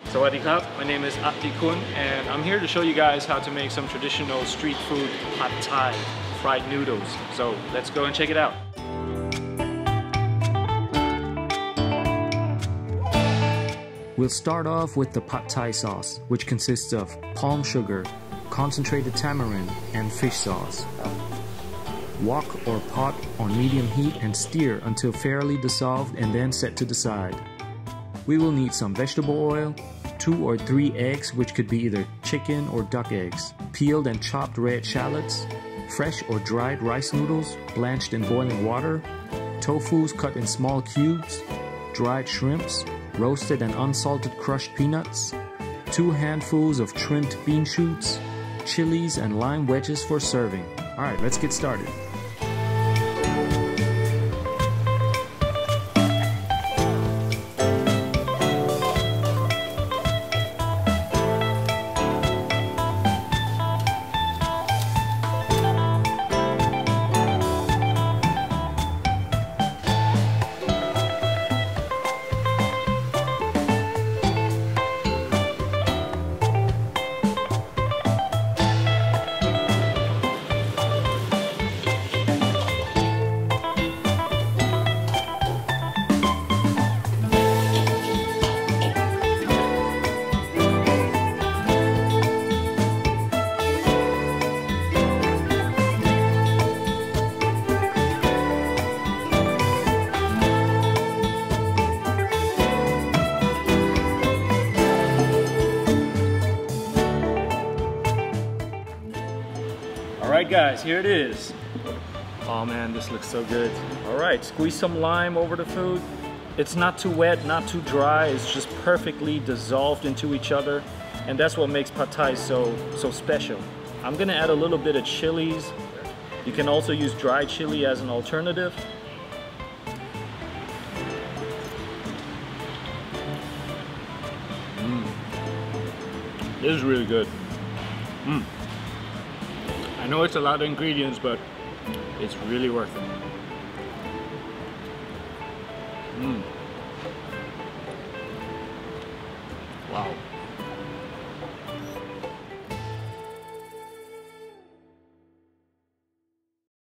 Sawadee krap, my name is Atikun and I'm here to show you guys how to make some traditional street food pad thai, fried noodles. So let's go and check it out. We'll start off with the pad thai sauce, which consists of palm sugar, concentrated tamarind, and fish sauce. Wok or pot on medium heat and stir until fairly dissolved and then set to the side. We will need some vegetable oil, 2 or 3 eggs, which could be either chicken or duck eggs, peeled and chopped red shallots, fresh or dried rice noodles blanched in boiling water, tofus cut in small cubes, dried shrimps, roasted and unsalted crushed peanuts, 2 handfuls of trimmed bean shoots, chilies and lime wedges for serving. Alright, let's get started. Alright guys, here it is. Oh man, this looks so good. Alright, squeeze some lime over the food. It's not too wet, not too dry. It's just perfectly dissolved into each other. And that's what makes pad thai so special. I'm gonna add a little bit of chilies. You can also use dried chili as an alternative. This is really good. I know it's a lot of ingredients, but it's really worth it. Wow.